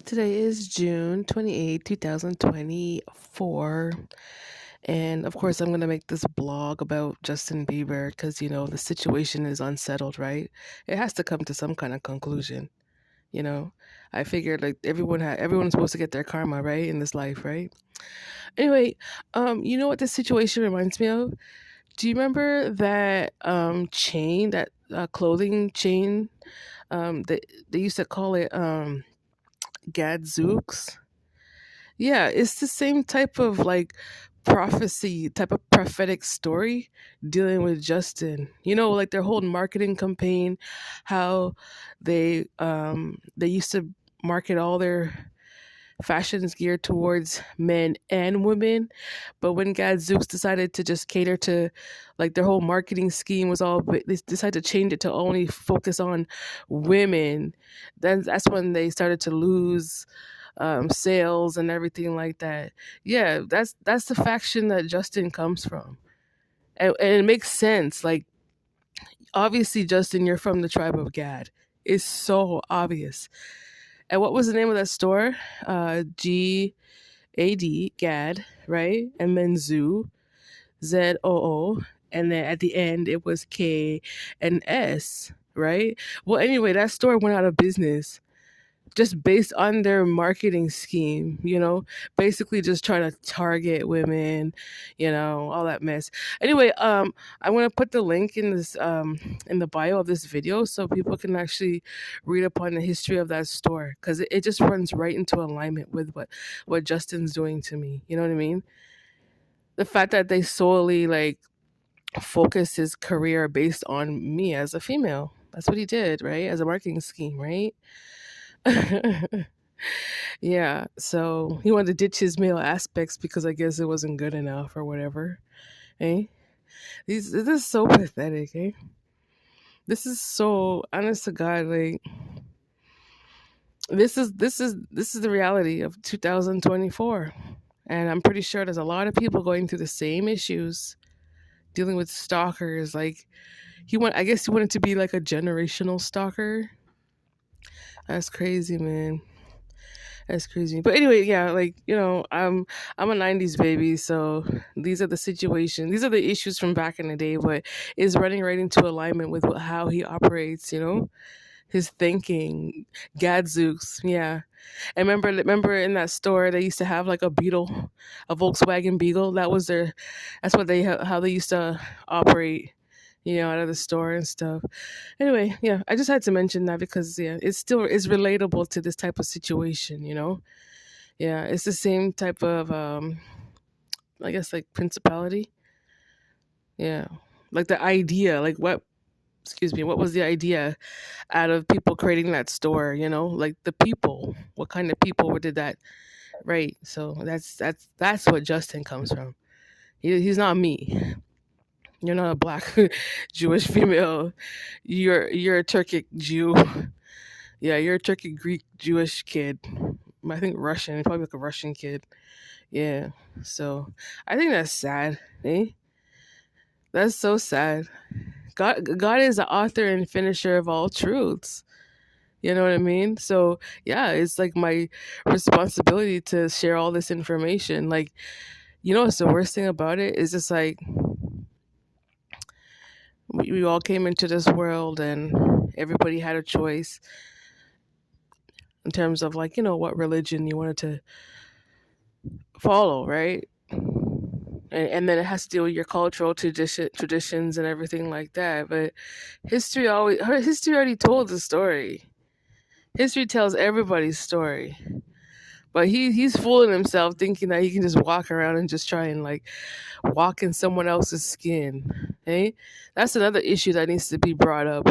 Today is June 28th, 2024. And of course, I'm going to make this blog about Justin Bieber because, the situation is unsettled, right? It has to come to some kind of conclusion, you know? I figured like everyone's supposed to get their karma, right? In this life, right? Anyway, you know what this situation reminds me of? Do you remember that chain, that clothing chain? They used to call it GADZOOKS. Yeah, it's the same type of like prophecy, type of prophetic story dealing with Justin. Like their whole marketing campaign, how they used to market all their fashions geared towards men and women, but when Gadzooks decided to just cater to, like, their whole marketing scheme was all, they decided to change it to only focus on women. Then that's when they started to lose sales and everything like that. Yeah, that's the faction that Justin comes from, and it makes sense. Like, obviously, Justin, you're from the tribe of Gad. It's so obvious. And what was the name of that store? GAD, Gad, right? And then ZOO. And then at the end, it was K and S, right? Well, anyway, that store went out of business just based on their marketing scheme, basically just trying to target women, all that mess. Anyway, I want to put the link in this in the bio of this video so people can actually read upon the history of that store, because it just runs right into alignment with what Justin's doing to me. You know what I mean? The fact that they solely like focus his career based on me as a female. That's what he did, right? As a marketing scheme, right? Yeah, so he wanted to ditch his male aspects because I guess it wasn't good enough or whatever. Eh? This is so pathetic, eh? This is so honest to God, like this is the reality of 2024. And I'm pretty sure there's a lot of people going through the same issues, dealing with stalkers. Like, I guess he wanted to be like a generational stalker. That's crazy, man. That's crazy. But anyway, yeah, like, I'm a 90s baby, so these are the situations, these are the issues from back in the day, but is running right into alignment with how he operates, his thinking. Gadzooks, yeah. And remember in that store they used to have like a Volkswagen Beetle. That's what how they used to operate, out of the store and stuff. Anyway, yeah, I just had to mention that because, yeah, it still is relatable to this type of situation. Yeah, it's the same type of I guess, like, principality. Yeah. Like the idea, like, what was the idea out of people creating that store, like the people, what kind of people did that, right? So that's what Justin comes from. He's not me. You're not a black Jewish female. You're a Turkic Jew. Yeah, you're a Turkic Greek Jewish kid. I think Russian, probably like a Russian kid. Yeah. So I think that's sad. Eh? That's so sad. God is the author and finisher of all truths. You know what I mean? So yeah, it's like my responsibility to share all this information. Like, what's the worst thing about it is just like we all came into this world and everybody had a choice in terms of, like, what religion you wanted to follow, right? And then it has to deal with your cultural traditions and everything like that. But history already told the story. History tells everybody's story. But he's fooling himself thinking that he can just walk around and just try and, like, walk in someone else's skin. Hey, that's another issue that needs to be brought up.